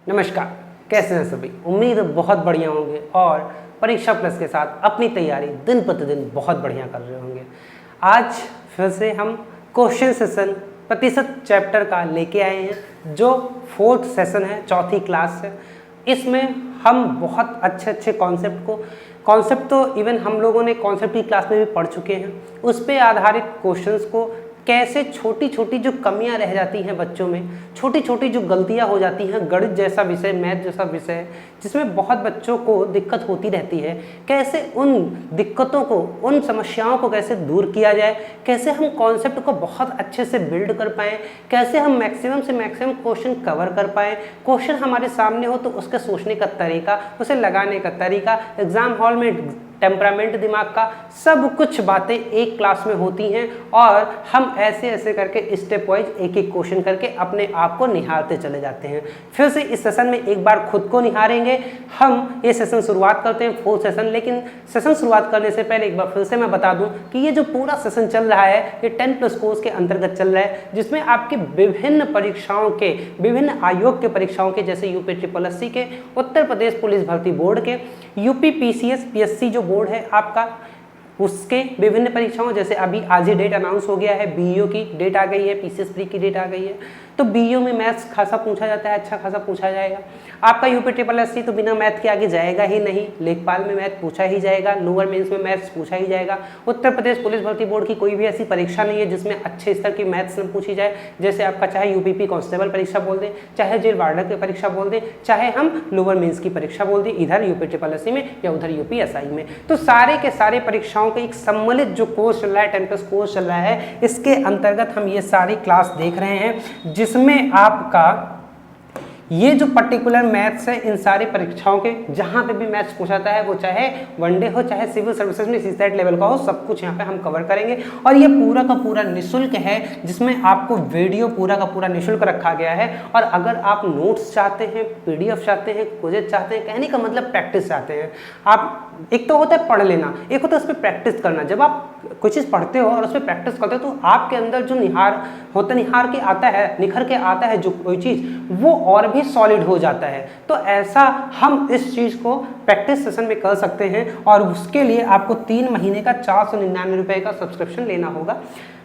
नमस्कार, कैसे हैं सभी। उम्मीद है बहुत बढ़िया होंगे और परीक्षा प्लस के साथ अपनी तैयारी दिन प्रतिदिन बहुत बढ़िया कर रहे होंगे। आज फिर से हम क्वेश्चन सेशन प्रतिशत चैप्टर का लेके आए हैं, जो 4th सेशन है, चौथी क्लास है। इसमें हम बहुत अच्छे कॉन्सेप्ट तो इवन हम लोगों ने कॉन्सेप्ट की क्लास में भी पढ़ चुके हैं। उस पर आधारित क्वेश्चंस को कैसे छोटी छोटी जो कमियां रह जाती हैं बच्चों में, छोटी छोटी जो गलतियां हो जाती हैं, गणित जैसा विषय, मैथ जैसा विषय जिसमें बहुत बच्चों को दिक्कत होती रहती है, कैसे उन दिक्कतों को, उन समस्याओं को कैसे दूर किया जाए, कैसे हम कॉन्सेप्ट को बहुत अच्छे से बिल्ड कर पाएँ, कैसे हम मैक्सिमम से मैक्सिमम क्वेश्चन कवर कर पाएँ। क्वेश्चन हमारे सामने हो तो उसके सोचने का तरीका, उसे लगाने का तरीका, एग्जाम हॉल में टेम्परामेंट दिमाग का, सब कुछ बातें एक क्लास में होती हैं और हम ऐसे करके स्टेप वाइज एक एक क्वेश्चन करके अपने आप को निहारते चले जाते हैं। फिर से इस सेशन में एक बार खुद को निहारेंगे। हम ये सेशन शुरुआत करते हैं 4th सेशन, लेकिन सेशन शुरुआत करने से पहले एक बार फिर से मैं बता दूं कि ये जो पूरा सेशन चल रहा है ये 10+ कोर्स के अंतर्गत चल रहा है, जिसमें आपके विभिन्न परीक्षाओं के, विभिन्न आयोग के परीक्षाओं के, जैसे यूपी SSSC के, उत्तर प्रदेश पुलिस भर्ती बोर्ड के, यूपी PCS PSC जो बोर्ड है आपका, उसके विभिन्न परीक्षाओं, जैसे अभी आज ही डेट अनाउंस हो गया है, BEO की डेट आ गई है, PCS प्री की डेट आ गई है। तो BEO में मैथ्स खासा पूछा जाता है, अच्छा खासा पूछा जाएगा। आपका यूपी SSSC तो बिना मैथ के आगे जाएगा ही नहीं, लेखपाल में मैथ पूछा ही जाएगा, लोअर मेंस में मैथ्स पूछा ही जाएगा। उत्तर प्रदेश पुलिस भर्ती बोर्ड की कोई भी ऐसी परीक्षा नहीं है जिसमें अच्छे स्तर की मैथ्स न पूछी जाए। जैसे आपका चाहे UPP कांस्टेबल परीक्षा बोल दें, चाहे जेल वार्डर की परीक्षा बोल दें, चाहे हम लोअर मेंस की परीक्षा बोल दें, इधर यूपी SSSC में या उधर यूपी SI में। तो सारे के सारे परीक्षाओं का एक सम्मिलित जो कोर्स चल रहा है, 10+ कोर्स चल रहा है, इसके अंतर्गत हम ये सारी क्लास देख रहे हैं, जिसमें आपका ये जो पर्टिकुलर मैथ्स है, इन सारी परीक्षाओं के जहाँ पे भी मैथ्स पूछा जाता है, वो चाहे वनडे हो, चाहे सिविल सर्विसेज में CSAT लेवल का हो, सब कुछ यहाँ पे हम कवर करेंगे। और ये पूरा का पूरा निःशुल्क है, जिसमें आपको वीडियो पूरा का पूरा निःशुल्क रखा गया है। और अगर आप नोट्स चाहते हैं, PDF चाहते हैं, क्विज़ चाहते हैं, कहने का मतलब प्रैक्टिस चाहते हैं, आप, एक तो होता है पढ़ लेना, एक होता है उस पर प्रैक्टिस करना। जब आप कोई चीज़ पढ़ते हो और उस पर प्रैक्टिस करते हो तो आपके अंदर जो निखार के आता है जो कोई चीज़, वो और भी सॉलिड हो जाता है। तो ऐसा हम इस चीज़ को प्रैक्टिस सेशन में कर सकते हैं, और उसके लिए आपको 3 महीने का 499 रुपये का सब्सक्रिप्शन लेना होगा।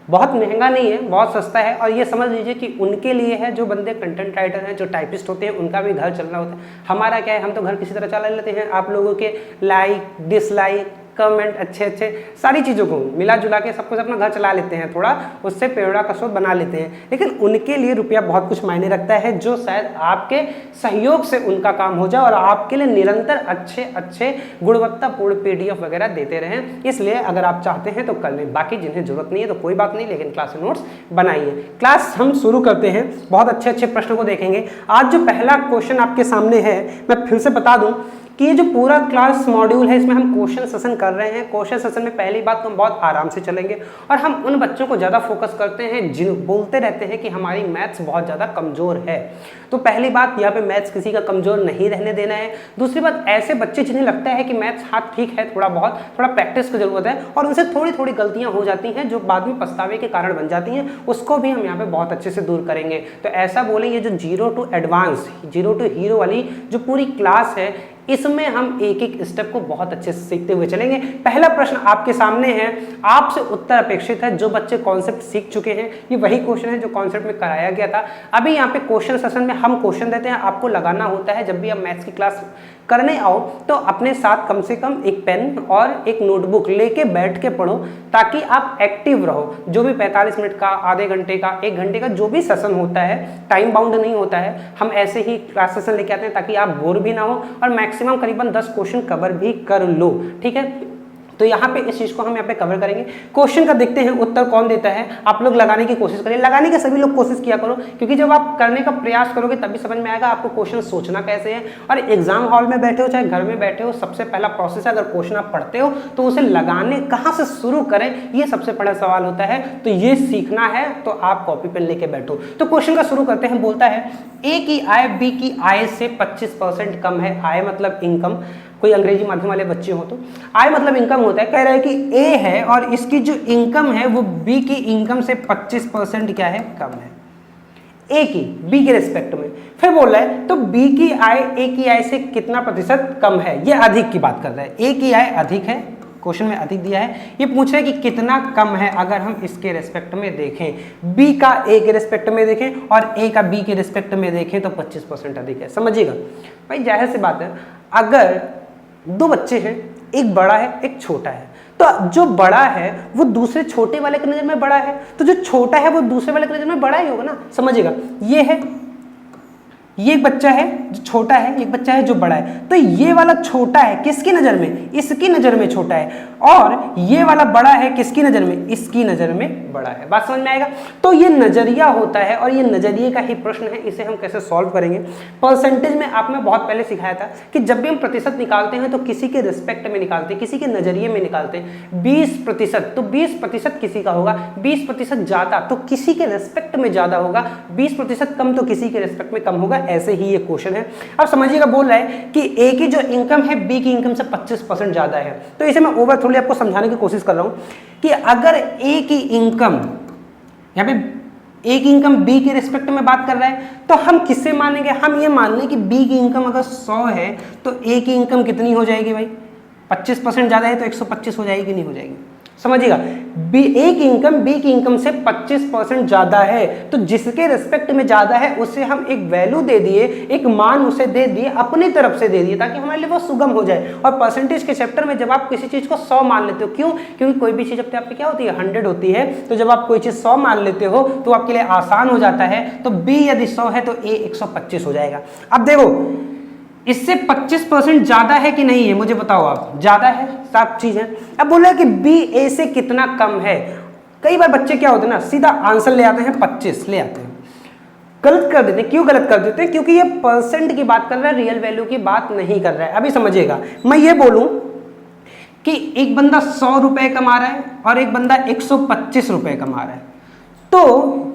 बहुत महंगा नहीं है, बहुत सस्ता है। और ये समझ लीजिए कि उनके लिए है जो बंदे कंटेंट राइटर हैं, जो टाइपिस्ट होते हैं, उनका भी घर चलना होता है। हमारा क्या है, हम तो घर किसी तरह चला लेते हैं। आप लोगों के लाइक, डिसलाइक, कमेंट, अच्छे सारी चीज़ों को मिला जुला के सब कुछ अपना घर चला लेते हैं, थोड़ा उससे पेड़ा कसरत बना लेते हैं। लेकिन उनके लिए रुपया बहुत कुछ मायने रखता है, जो शायद आपके सहयोग से उनका काम हो जाए और आपके लिए निरंतर अच्छे गुणवत्तापूर्ण PDF वगैरह देते रहें। इसलिए अगर आप चाहते हैं तो कर लें, बाकी जिन्हें जरूरत नहीं है तो कोई बात नहीं, लेकिन क्लास नोट्स बनाइए। क्लास हम शुरू करते हैं, बहुत अच्छे प्रश्नों को देखेंगे। आज जो पहला क्वेश्चन आपके सामने है, मैं फिर से बता दूं कि ये जो पूरा क्लास मॉड्यूल है, इसमें हम क्वेश्चन सेशन कर रहे हैं। क्वेश्चन सेशन में पहली बात तो हम बहुत आराम से चलेंगे और हम उन बच्चों को ज़्यादा फोकस करते हैं जिन बोलते रहते हैं कि हमारी मैथ्स बहुत ज़्यादा कमज़ोर है। तो पहली बात, यहाँ पे मैथ्स किसी का कमज़ोर नहीं रहने देना है। दूसरी बात, ऐसे बच्चे जिन्हें लगता है कि मैथ्स हाँ ठीक है, थोड़ा प्रैक्टिस की ज़रूरत है और उनसे थोड़ी गलतियाँ हो जाती हैं जो बाद में पछतावे के कारण बन जाती हैं, उसको भी हम यहाँ पे बहुत अच्छे से दूर करेंगे। तो ऐसा बोलें, ये जो 0 to एडवांस, 0 to हीरो वाली जो पूरी क्लास है, इसमें हम एक स्टेप को बहुत अच्छे से सीखते हुए चलेंगे। पहला प्रश्न आपके सामने है, आपसे उत्तर अपेक्षित है। जो बच्चे कॉन्सेप्ट सीख चुके हैं, ये वही क्वेश्चन है जो कॉन्सेप्ट में कराया गया था। अभी यहाँ पे क्वेश्चन सेशन में हम क्वेश्चन देते हैं, आपको लगाना होता है। जब भी आप मैथ्स की क्लास करने आओ तो अपने साथ कम से कम एक पेन और एक नोटबुक लेके बैठ के पढ़ो, ताकि आप एक्टिव रहो। जो भी 45 मिनट का, आधे घंटे का, 1 घंटे का जो भी सेशन होता है, टाइम बाउंड नहीं होता है। हम ऐसे ही क्लास सेशन लेके आते हैं ताकि आप बोर भी ना हो और मैक्सिमम करीबन 10 क्वेश्चन कवर भी कर लो, ठीक है। तो यहाँ पे इस चीज़ को हम यहाँ पे कवर करेंगे। क्वेश्चन का देखते हैं उत्तर कौन देता है। आप लोग लगाने की कोशिश करें, लगाने के सभी लोग कोशिश किया करो, क्योंकि जब आप करने का प्रयास करोगे तभी समझ में आएगा आपको क्वेश्चन सोचना कैसे है। और एग्जाम हॉल में बैठे हो चाहे घर में बैठे हो, सबसे पहला प्रोसेस है, अगर क्वेश्चन आप पढ़ते हो तो उसे लगाने कहाँ से शुरू करें, ये सबसे बड़ा सवाल होता है। तो ये सीखना है तो आप कॉपी पेन लेके बैठो। तो क्वेश्चन का शुरू करते हैं। बोलता है ए की आय बी की आय से 25% कम है। आय मतलब इनकम, कोई अंग्रेजी माध्यम वाले बच्चे हो तो आय मतलब इनकम होता है। कह रहा है कि ए है और इसकी जो इनकम है वो बी की इनकम से 25% क्या है, कम है। ए की बी के रिस्पेक्ट में, फिर बोल रहा है तो बी की आय ए की आय से कितना प्रतिशत कम है, ये अधिक की बात कर रहा है, ए की आय अधिक है, क्वेश्चन में अधिक दिया है, ये पूछ रहा है कि कितना कम है अगर हम इसके रेस्पेक्ट में देखें, बी का ए के रेस्पेक्ट में देखें और ए का बी के रेस्पेक्ट में देखें तो 25% अधिक है। समझिएगा भाई, जाहिर सी बात है, अगर दो बच्चे हैं, एक बड़ा है एक छोटा है, तो जो बड़ा है वो दूसरे छोटे वाले की नज़र में बड़ा है, तो जो छोटा है वो दूसरे वाले की नज़र में बड़ा ही होगा ना। समझिएगा, ये है, ये एक बच्चा है जो छोटा है, एक बच्चा है जो बड़ा है, तो ये वाला छोटा है किसकी नज़र में, इसकी नज़र में छोटा है, और ये वाला बड़ा है किसकी नज़र में, इसकी नज़र में बड़ा है। बात समझ में आएगा। तो ये नज़रिया होता है और ये नज़रिए का ही प्रश्न है, इसे हम कैसे सॉल्व करेंगे। परसेंटेज में आपने बहुत पहले सिखाया था कि जब भी हम प्रतिशत निकालते हैं तो किसी के रिस्पेक्ट में निकालते हैं, किसी के नज़रिए में निकालते हैं। 20%, तो 20% किसी का होगा, 20% ज़्यादा तो किसी के रिस्पेक्ट में ज़्यादा होगा, 20% कम तो किसी के रिस्पेक्ट में कम होगा। ऐसे ही ये क्वेश्चन है। अब समझिएगा, बोल रहा है कि ए की जो इनकम है बी की इनकम से 25% ज्यादा है। तो इसे मैं ओवर थोड़ी आपको समझाने की कोशिश कर रहा हूं कि अगर ए की इनकम, यहां पे ए की इनकम बी के रिस्पेक्ट में बात कर रहा है, तो हम किससे मानेंगे, हम ये मान लें कि बी की इनकम अगर 100 है तो ए की इनकम कितनी हो जाएगी भाई, 25% ज्यादा है तो 125 हो जाएगी, नहीं हो जाएगी। समझिएगा, ए की इनकम बी की इनकम से 25% ज्यादा है, तो जिसके रिस्पेक्ट में ज्यादा है उसे हम एक वैल्यू दे दिए, एक मान उसे दे दिए, अपनी तरफ से दे दिए ताकि हमारे लिए वो सुगम हो जाए। और परसेंटेज के चैप्टर में जब आप किसी चीज को 100 मान लेते हो, क्यों, क्योंकि कोई भी चीज अपने आप पे क्या होती है, 100 होती है, तो जब आप कोई चीज 100 मान लेते हो तो आपके लिए आसान हो जाता है। तो बी यदि 100 है तो ए 125 हो जाएगा। अब देखो, इससे 25% ज्यादा है कि नहीं है, मुझे बताओ आप, ज्यादा है, साफ चीज है। अब बोला कि बी ए से कितना कम है। कई बार बच्चे क्या होते हैं ना, सीधा आंसर ले आते हैं 25 ले आते हैं, गलत कर देते हैं। क्यों गलत कर देते हैं, क्योंकि ये परसेंट की बात कर रहा है, रियल वैल्यू की बात नहीं कर रहा है। अभी समझिएगा, मैं ये बोलूं कि एक बंदा 100 रुपए कमा रहा है और एक बंदा 125 रुपए कमा रहा है, तो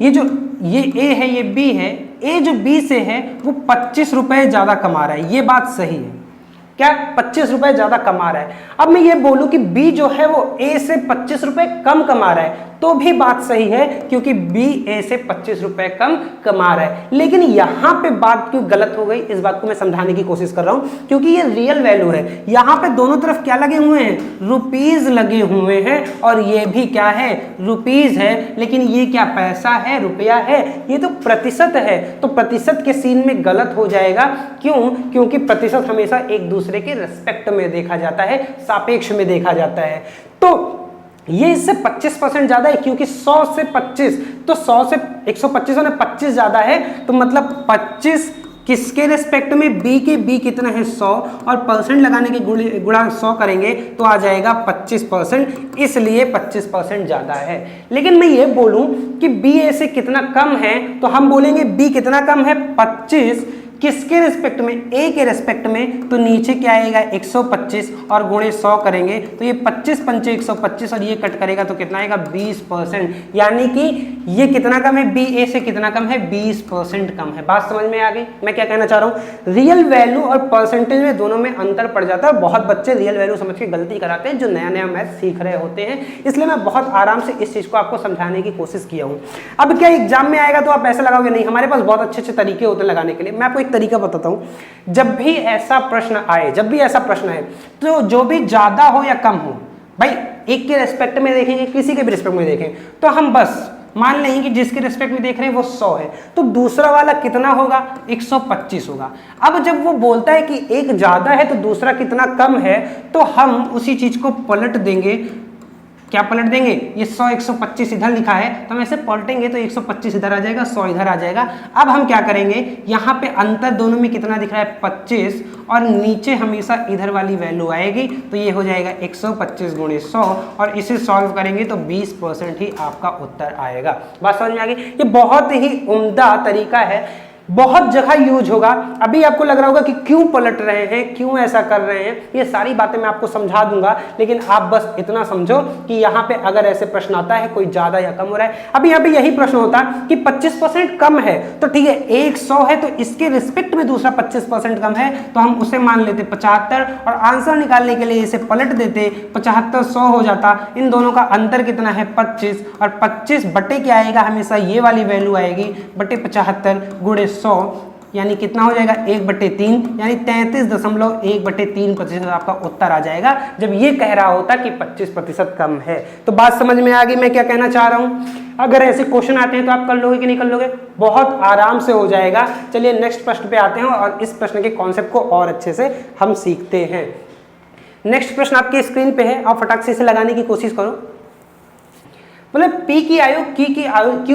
ये ए है, ये बी है, ए जो बी से है वो 25 रुपए ज्यादा कमा रहा है, ये बात सही है, क्या 25 रुपए ज्यादा कमा रहा है। अब मैं ये बोलूं कि बी जो है वो ए से 25 रुपए कम कमा रहा है, तो भी बात सही है, क्योंकि बी ए से 25 रुपए कम कमा रहा है। लेकिन यहां पे बात क्यों गलत हो गई, इस बात को मैं समझाने की कोशिश कर रहा हूं, क्योंकि ये रियल वैल्यू है। यहां पे दोनों तरफ क्या लगे हुए हैं, रुपीज लगे हुए हैं, और ये भी क्या है, रुपीज है। लेकिन ये क्या पैसा है, रुपया है, ये तो प्रतिशत है। तो प्रतिशत के सीन में गलत हो जाएगा। क्यों, क्योंकि प्रतिशत हमेशा एक दूसरे के रिस्पेक्ट में देखा जाता है, सापेक्ष में देखा जाता है। तो ये इससे 25% ज्यादा है, क्योंकि 100 से 25, तो 100 से 125 और 25 ज्यादा है, तो मतलब 25 किसके रिस्पेक्ट में, बी के, बी कितना है 100, और परसेंट लगाने के गुणा 100 करेंगे तो आ जाएगा 25%, इसलिए 25% ज्यादा है। लेकिन मैं ये बोलूं कि बी ए से कितना कम है, तो हम बोलेंगे बी कितना कम है, 25 किसके रिस्पेक्ट में, ए के रिस्पेक्ट में, तो नीचे क्या आएगा 125 और गुणे 100 करेंगे तो ये 25 पंचे 125 और ये कट करेगा तो कितना आएगा 20%, यानी कि ये कितना कम है, बी ए से कितना कम है, 20% कम है। बात समझ में आ गई मैं क्या कहना चाह रहा हूँ। रियल वैल्यू और परसेंटेज में दोनों में अंतर पड़ जाता है। बहुत बच्चे रियल वैल्यू समझ के गलती कराते हैं जो नया नया मैथ सीख रहे होते हैं, इसलिए मैं बहुत आराम से इस चीज को आपको समझाने की कोशिश किया हूँ। अब क्या एग्जाम में आएगा तो आप ऐसा लगाओगे, नहीं, हमारे पास बहुत अच्छे अच्छे तरीके होते हैं लगाने के लिए। मैं आपको तरीका बताता हूं, जब भी ऐसा प्रश्न आए, जब भी ऐसा प्रश्न आए, तो जो भी ज्यादा हो या कम हो, भाई एक के रेस्पेक्ट में देखेंगे, किसी के भी रेस्पेक्ट में देखें, तो हम बस मान लेंगे कि जिसके रेस्पेक्ट में देख रहे हैं वो 100 है, तो दूसरा वाला कितना होगा, 125 होगा। अब जब वो बोलता है कि एक ज्यादा है तो दूसरा कितना कम है, तो हम उसी चीज को पलट देंगे। क्या पलट देंगे, ये 100 125 इधर लिखा है तो हम ऐसे पलटेंगे तो 125 इधर आ जाएगा, 100 इधर आ जाएगा। अब हम क्या करेंगे, यहाँ पे अंतर दोनों में कितना दिख रहा है 25, और नीचे हमेशा इधर वाली वैल्यू आएगी, तो ये हो जाएगा 125 गुणे 100, और इसे सॉल्व करेंगे तो 20% ही आपका उत्तर आएगा। बात समझ में आ गई। ये बहुत ही उम्दा तरीका है, बहुत जगह यूज होगा। अभी आपको लग रहा होगा कि क्यों पलट रहे हैं, क्यों ऐसा कर रहे हैं, ये सारी बातें मैं आपको समझा दूंगा, लेकिन आप बस इतना समझो कि यहाँ पे अगर ऐसे प्रश्न आता है कोई ज्यादा या कम हो रहा है। अभी यहाँ पे यही प्रश्न होता कि 25% कम है तो ठीक है, एक 100 है तो इसके रिस्पेक्ट में दूसरा 25% कम है तो हम उसे मान लेते 75 और आंसर निकालने के लिए इसे पलट देते, 75 100 हो जाता। इन दोनों का अंतर कितना है 25, और 25 बटे क्या आएगा, हमेशा ये वाली वैल्यू आएगी बटे 75 गुणे 100, यानी कितना हो जाएगा 1/3, यानी 33.1/3% आपका उत्तर आ जाएगा जब ये कह रहा होता कि 25% कम है। तो बात समझ में आ गई मैं क्या कहना चाह रहा हूं। अगर ऐसे क्वेश्चन आते हैं तो आप कर लोगे कि नहीं कर लोगे, बहुत आराम से हो जाएगा। चलिए नेक्स्ट प्रश्न पे आते हैं और इस प्रश्न के कॉन्सेप्ट को और अच्छे से हम सीखते हैं। नेक्स्ट प्रश्न आपकी स्क्रीन पे है, आप फटाक से इसे लगाने की कोशिश करो। मतलब पी की आयु क्यू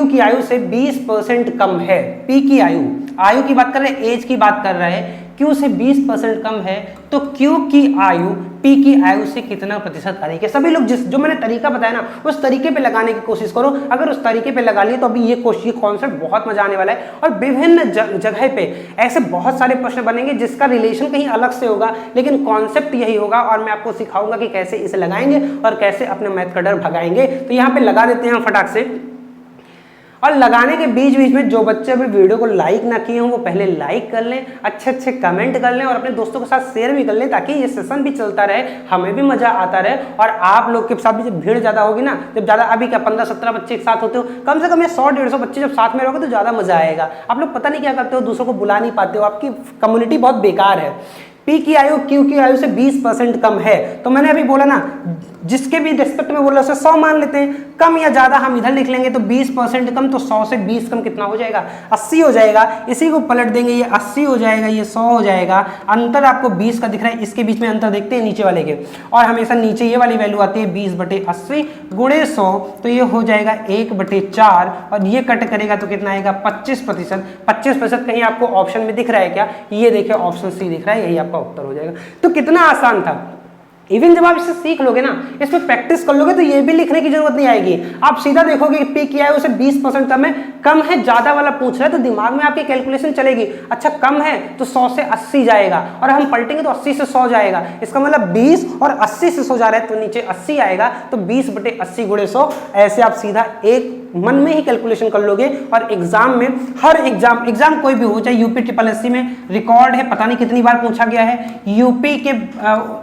की आयु से 20% कम है। पी की आयु की बात कर रहे हैं, एज की बात कर रहे हैं, क्यू से 20% कम है तो क्यू की आयु पी की आयु से कितना प्रतिशत अधिक है। सभी लोग जो मैंने तरीका बताया ना उस तरीके पे लगाने की कोशिश करो। अगर उस तरीके पे लगा लिए तो अभी ये कॉन्सेप्ट बहुत मजा आने वाला है और विभिन्न जगह पे ऐसे बहुत सारे प्रश्न बनेंगे जिसका रिलेशन कहीं अलग से होगा, लेकिन कॉन्सेप्ट यही होगा और मैं आपको सिखाऊंगा कि कैसे इसे लगाएंगे और कैसे अपने मैथ का डर भगाएंगे। तो यहाँ पे लगा देते हैं फटाक से। और लगाने के बीच बीच में जो बच्चे अभी वीडियो को लाइक ना किए हों वो पहले लाइक कर लें, अच्छे कमेंट कर लें और अपने दोस्तों के साथ शेयर भी कर लें, ताकि ये सेशन भी चलता रहे, हमें भी मजा आता रहे और आप लोग के साथ भी जब भीड़ ज्यादा होगी ना, जब ज्यादा अभी क्या 15-17 बच्चे एक साथ होते हो, कम से कम ये 100-150 बच्चे जब साथ में रहोगे तो ज्यादा मजा आएगा। आप लोग पता नहीं क्या करते हो, दूसरों को बुला नहीं पाते हो, आपकी कम्युनिटी बहुत बेकार है। पी की आयु क्यू की आयु से 20% कम है तो मैंने अभी बोला ना, जिसके भी रिस्पेक्ट में बोला उसे 100 मान लेते हैं। कम या ज्यादा हम इधर लिख लेंगे तो 20% कम, तो 100 से 20 कम कितना हो जाएगा 80 हो जाएगा। इसी को पलट देंगे, ये 80 हो जाएगा, ये 100 हो जाएगा। अंतर आपको 20 का दिख रहा है, इसके बीच में अंतर देखते हैं नीचे वाले के, और हमेशा नीचे ये वाली वैल्यू आती है 20/80 गुणे 100, तो ये हो जाएगा 1/4 और ये कट करेगा तो कितना आएगा 25%। 25% कहीं आपको ऑप्शन में दिख रहा है क्या, ये देखिए ऑप्शन सी दिख रहा है, यही आपका उत्तर हो जाएगा। तो कितना आसान था। इवन जब आप इसे सीख लोगे ना, इस पर प्रैक्टिस कर लोगे तो ये भी लिखने की जरूरत नहीं आएगी। आप सीधा देखोगे कि पी की आयु से 20% कम है ज्यादा वाला पूछ रहा है तो दिमाग में आपकी कैलकुलेशन चलेगी। अच्छा कम है तो 100 से 80 जाएगा और हम पलटेंगे तो 80 से 100 जाएगा। इसका मतलब 20 और 80 से 100 जा रहा है तो नीचे 80 आएगा, तो 20/80 गुणे 100। ऐसे आप सीधा एक मन में ही कैलकुलेशन कर लोगे और एग्जाम में, हर एग्जाम कोई भी हो, चाहे यूपी SSC में रिकॉर्ड है पता नहीं कितनी बार पूछा गया है, यूपी के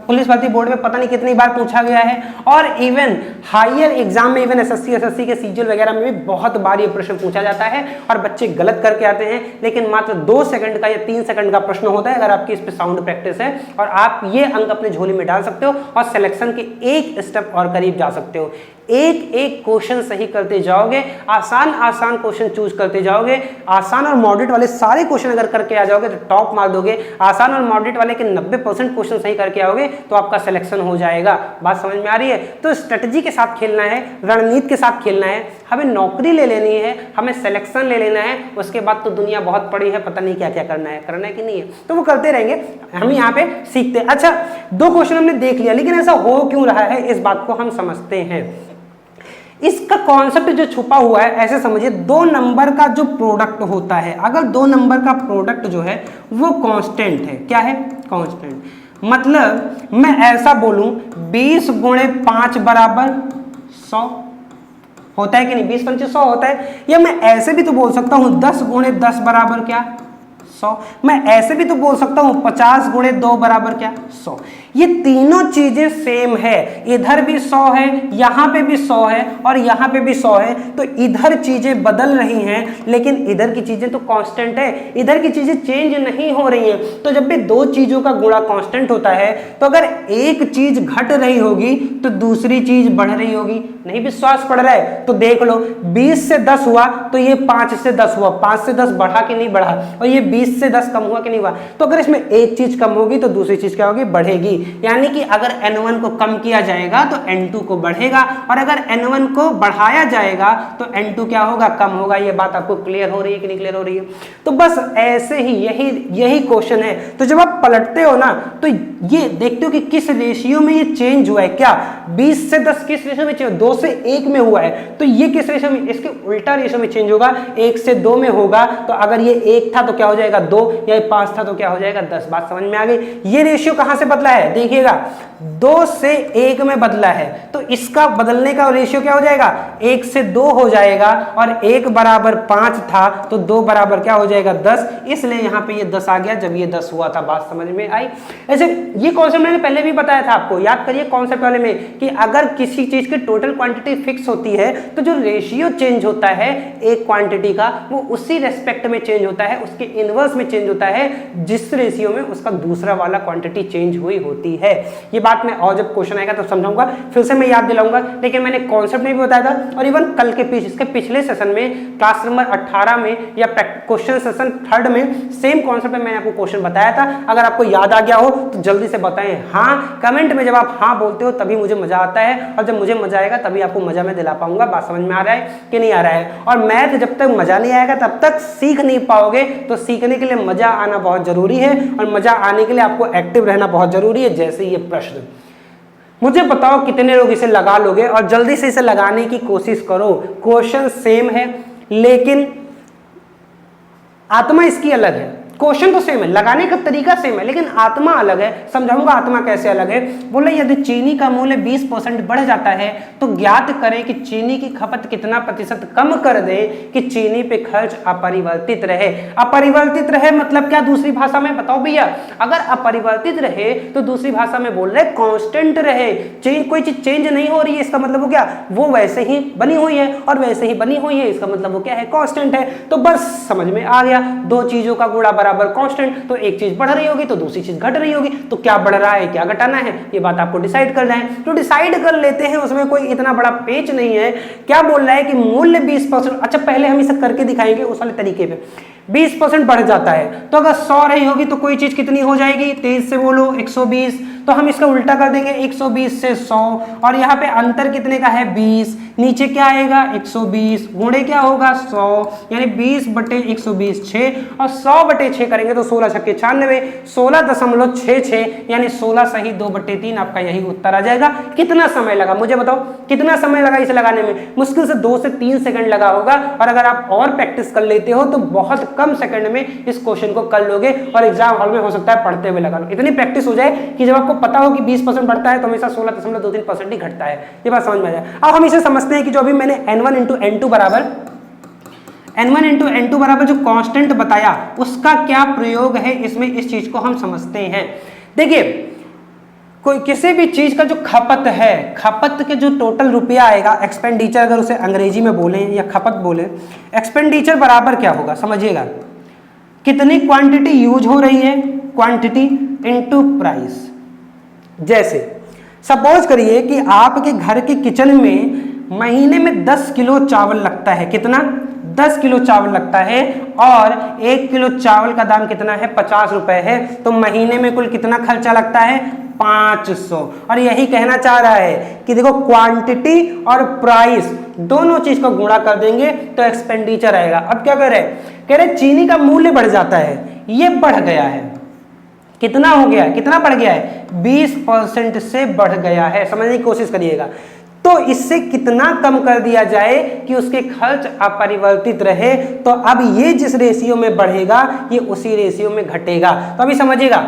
पुलिस भर्ती बोर्ड में पता नहीं कितनी बार पूछा गया है, और इवन हायर एग्जाम में, इवन SSC के सीजीएल वगैरह में भी बहुत बार ये प्रश्न पूछा जाता है और बच्चे गलत करके आते हैं। लेकिन मात्र 2 सेकंड का या 3 सेकंड का प्रश्न होता है अगर आपकी इस पे साउंड प्रैक्टिस है, और आप ये अंक अपने झोली में डाल सकते हो और सिलेक्शन के एक स्टेप और करीब जा सकते हो। एक क्वेश्चन सही करते जाओगे, आसान क्वेश्चन चूज करते जाओगे, आसान और मॉडरेट वाले सारे क्वेश्चन अगर करके आ जाओगे तो टॉप मार्क दोगे। आसान और मॉडरेट वाले के 90% क्वेश्चन सही करके आओगे तो आपका सिलेक्शन हो जाएगा। बात समझ में आ रही है। तो स्ट्रेटजी के साथ खेलना है, रणनीति के साथ खेलना है, हमें नौकरी ले लेनी है, हमें सिलेक्शन ले लेना है, उसके बाद तो दुनिया बहुत बड़ी है, पता नहीं क्या क्या करना है कि नहीं है, तो वो करते रहेंगे, हम यहाँ पे सीखते हैं। अच्छा 2 क्वेश्चन हमने देख लिया, लेकिन ऐसा हो क्यों रहा है इस बात को हम समझते हैं। इसका कॉन्सेप्ट जो छुपा हुआ है, ऐसे समझिए 2 नंबर का जो प्रोडक्ट होता है, अगर 2 नंबर का प्रोडक्ट जो है वो कांस्टेंट है, क्या है कांस्टेंट, मतलब मैं ऐसा बोलूं 20 गुणे 5 बराबर 100 होता है कि नहीं, 20 पंचे 100 होता है। या मैं ऐसे भी तो बोल सकता हूं 10 गुणे 10 बराबर क्या 100। मैं ऐसे भी तो बोल सकता हूं 50 गुणे 2 बराबर क्या 100। ये तीनों चीजें सेम है, इधर भी 100 है, यहां पे भी 100 है और यहां पे भी 100 है, तो इधर चीजें बदल रही हैं लेकिन इधर की चीजें तो कांस्टेंट है, इधर की चीजें चेंज नहीं हो रही हैं। तो जब भी 2 चीजों का गुणा कांस्टेंट होता है तो अगर एक चीज घट रही होगी तो दूसरी चीज बढ़ रही होगी। नहीं विश्वास पड़ रहा है तो देख लो, 20 से 10 हुआ तो ये 5 से 10 हुआ, 5 से 10 बढ़ा कि नहीं बढ़ा, और ये 20 से 10 कम हुआ कि नहीं हुआ। तो अगर इसमें एक चीज कम होगी तो दूसरी चीज क्या होगी, बढ़ेगी। यानी कि अगर n1 को कम किया जाएगा तो n2 को बढ़ेगा, और अगर n1 को बढ़ाया जाएगा तो n2 क्या होगा, कम होगा। ये बात आपको क्लियर हो रही है कि नहीं क्लियर हो रही है? तो बस ऐसे ही यही क्वेश्चन है। तो जब आप पलटते हो ना तो ये देखते हो कि किस रेशियो में ये चेंज हुआ है। क्या 20 से 10 किस रेशियो में चेंज, 2 से 1 में हुआ है, तो ये किस रेशियो में, इसके उल्टा रेशियो में चेंज होगा, 1 से 2 में होगा। तो अगर ये 1 था तो क्या हो जाएगा 2, या 5 था तो क्या हो जाएगा 10। बात समझ में आ गई? ये रेशियो कहां से बदला है, देखिएगा 2 से 1 में बदला है, तो इसका बदलने का रेशियो क्या हो जाएगा, 1 से 2 हो जाएगा, और 1 बराबर 5 था तो 2 बराबर क्या हो जाएगा 10, इसलिए यहां पे ये 10 आ गया जब ये 10 हुआ था। बात समझ में आई? ऐसे ये कॉन्सेप्ट मैंने पहले भी बताया था आपको, याद करिए कॉन्सेप्ट वाले में, कि अगर किसी चीज की टोटल क्वांटिटी फिक्स होती है तो जो रेशियो चेंज होता है एक क्वांटिटी का, वो उसी रेस्पेक्ट में चेंज होता है, उसके इनवर्स में चेंज होता है जिस रेशियो में उसका दूसरा वाला क्वांटिटी चेंज हुई होती है। ये बात मैं और जब क्वेश्चन आएगा तब समझाऊंगा, फिर से मैं याद दिलाऊंगा, लेकिन मैंने कॉन्सेप्ट में भी बताया था। और इवन कल के इसके पिछले सेशन में क्लास नंबर 18 में या क्वेश्चन सेशन 3 में सेम कॉन्सेप्ट में मैंने आपको क्वेश्चन बताया था। अगर आपको याद आ गया हो तो जल्दी से बताएं हाँ कमेंट में। जब आप हाँ बोलते हो तभी मुझे मजा आता है, और जब मुझे मजा आएगा तभी आपको मजा मैं दिला पाऊंगा। बात समझ में आ रहा है कि नहीं आ रहा है? और मैथ जब तक मजा नहीं आएगा तब तक सीख नहीं पाओगे। तो सीखने के लिए मजा आना बहुत जरूरी है, और मजा आने के लिए आपको एक्टिव रहना बहुत जरूरी है। जैसे ये प्रश्न, मुझे बताओ कितने लोग इसे लगा लोगे, और जल्दी से इसे लगाने की कोशिश करो। क्वेश्चन सेम है लेकिन आत्मा इसकी अलग है। क्वेश्चन तो सेम है, लगाने का तरीका सेम है, लेकिन आत्मा अलग है। समझाऊंगा आत्मा कैसे अलग है। बोले यदि चीनी का मूल्य 20% बढ़ जाता है तो ज्ञात करें कि चीनी की खपत कितना प्रतिशत कम कर दें कि चीनी पे खर्च अपरिवर्तित रहे। अपरिवर्तित रहे मतलब क्या, दूसरी भाषा में बताओ भैया? अगर अपरिवर्तित रहे तो दूसरी भाषा में बोल रहे कांस्टेंट रहे, चेंज, कोई चीज चेंज नहीं हो रही है, इसका मतलब वो क्या, वो वैसे ही बनी हुई है, और वैसे ही बनी हुई है इसका मतलब वो क्या है, कांस्टेंट है। तो बस समझ में आ गया, दो चीजों का गुणा बराबर कांस्टेंट, तो एक चीज बढ़ रही होगी तो दूसरी चीज घट रही होगी। तो क्या बढ़ रहा है क्या घटाना है, ये बात आपको डिसाइड करना है। तो डिसाइड कर लेते हैं, उसमें कोई इतना बड़ा पेच नहीं है। क्या बोल रहा है कि मूल्य 20%, अच्छा पहले हम इसे करके दिखाएंगे उस वाले तरीके पे। 20% बढ़ जाता है तो अगर 100 रही होगी तो कोई चीज कितनी हो जाएगी, तेज से बोलो 120। तो हम इसका उल्टा कर देंगे, 120 से 100, और यहाँ पे अंतर कितने का है 20, नीचे क्या आएगा 120, गुणे क्या होगा 100, यानी 20/120 6, और 100/6 करेंगे तो 16 छक्के 96, 16.66, यानी 16 सही 2/3 आपका यही उत्तर आ जाएगा। कितना समय लगा मुझे बताओ, कितना समय लगा इसे लगाने में? मुश्किल से 2 से 3 सेकंड लगा होगा, और अगर आप और प्रैक्टिस कर लेते हो तो बहुत कम सेकंड में इस क्वेश्चन को कर लोगे, और एग्जाम हॉल में हो सकता है पढ़ते हुए लगा लो। इतनी प्रैक्टिस हो जाए कि जब आपको पता हो कि 20% बढ़ता है तो हमेशा 16.23% ही घटता है। ये बात समझ में आ जाए। अब हम इसे समझते हैं कि जो अभी मैंने n1 × n2 बराबर जो कांस्टेंट बताया उसका क्या प्रयोग है इसमें, इस चीज को हम समझते हैं। देखिए कोई किसी भी चीज का जो खपत है, खपत के जो टोटल रुपया आएगा, एक्सपेंडिचर अगर उसे अंग्रेजी में बोले या खपत बोले, एक्सपेंडिचर बराबर क्या होगा समझिएगा, कितनी क्वांटिटी यूज हो रही है, क्वांटिटी इनटू प्राइस। जैसे सपोज करिए कि आपके घर के किचन में महीने में 10 किलो चावल लगता है। कितना? 10 किलो चावल लगता है, और 1 किलो चावल का दाम कितना है 50 रुपए है। तो महीने में कुल कितना खर्चा लगता है 500। और यही कहना चाह रहा है कि देखो क्वांटिटी और प्राइस दोनों चीज को गुणा कर देंगे तो एक्सपेंडिचर आएगा। अब क्या कह रहे चीनी का मूल्य बढ़ जाता है, ये बढ़ गया है, कितना हो गया है, कितना बढ़ गया है 20% से बढ़ गया है। समझने की कोशिश करिएगा। तो इससे कितना कम कर दिया जाए कि उसके खर्च अपरिवर्तित रहे। तो अब ये जिस रेशियो में बढ़ेगा ये उसी रेशियो में घटेगा। तो अभी समझिएगा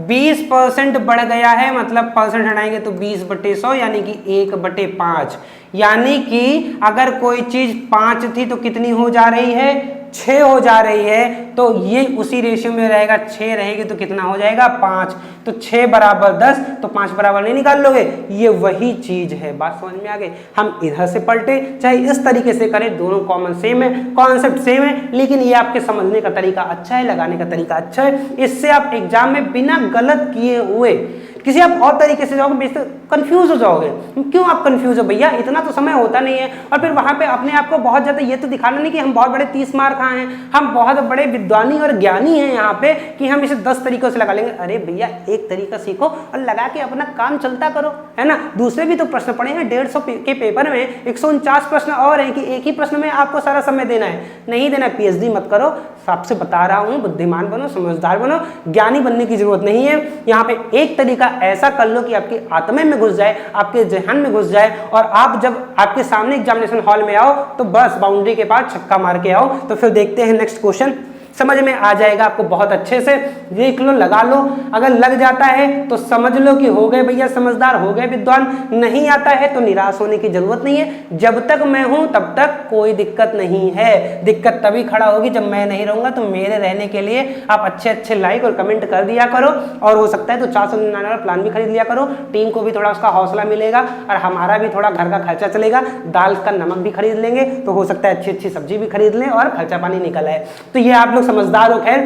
20% बढ़ गया है, मतलब परसेंट हटाएंगे तो 20/100 यानी कि 1/5। यानी कि अगर कोई चीज 5 थी तो कितनी हो जा रही है 6 हो जा रही है। तो ये उसी रेशियो में रहेगा, 6 रहेगी तो कितना हो जाएगा 5। तो 6 बराबर 10, तो 5 बराबर नहीं निकाल लोगे, ये वही चीज है। बात समझ में आ गई। हम इधर से पलटे चाहे इस तरीके से करें, दोनों कॉमन सेम है, कॉन्सेप्ट सेम है, लेकिन ये आपके समझने का तरीका अच्छा है, लगाने का तरीका अच्छा है। इससे आप एग्जाम में बिना गलत किए हुए किसी आप और तरीके से जाओगे कंफ्यूज हो जाओगे। क्यों आप कंफ्यूज हो भैया, इतना तो समय होता नहीं है। और फिर वहां पे अपने आप को बहुत ज्यादा ये तो दिखाना नहीं कि हम बहुत बड़े 30 मार खाए हैं, हम बहुत बड़े विद्वानी और ज्ञानी हैं यहाँ पे कि हम इसे 10 तरीकों से लगा लेंगे। अरे भैया एक तरीका सीखो और लगा के अपना काम चलता करो, है ना। दूसरे भी तो प्रश्न पड़े हैं 150 के पेपर में, 149 प्रश्न और हैं कि एक ही प्रश्न में आपको सारा समय देना है, नहीं देना है। पीएचडी मत करो, आपसे बता रहा हूं, बुद्धिमान बनो, समझदार बनो, ज्ञानी बनने की जरूरत नहीं है। यहाँ पे एक तरीका ऐसा कर लो कि आपकी आत्मा में घुस जाए, आपके जहन में घुस जाए, और आप जब आपके सामने एग्जामिनेशन हॉल में आओ तो बस बाउंड्री के पास छक्का मार के आओ। तो फिर देखते हैं नेक्स्ट क्वेश्चन, समझ में आ जाएगा आपको बहुत अच्छे से। देख लो, लगा लो, अगर लग जाता है तो समझ लो कि हो गए भैया समझदार, हो गए विद्वान। नहीं आता है तो निराश होने की जरूरत नहीं है, जब तक मैं हूं तब तक कोई दिक्कत नहीं है। दिक्कत तभी खड़ा होगी जब मैं नहीं रहूंगा। तो मेरे रहने के लिए आप अच्छे अच्छे लाइक और कमेंट कर दिया करो, और हो सकता है तो 499 वाला प्लान भी खरीद लिया करो, टीम को भी थोड़ा उसका हौसला मिलेगा और हमारा भी थोड़ा घर का खर्चा चलेगा। दाल का नमक भी खरीद लेंगे तो हो सकता है अच्छी अच्छी सब्जी भी खरीद लें और खर्चा पानी निकल आए। तो ये आप समझदार हो, खैर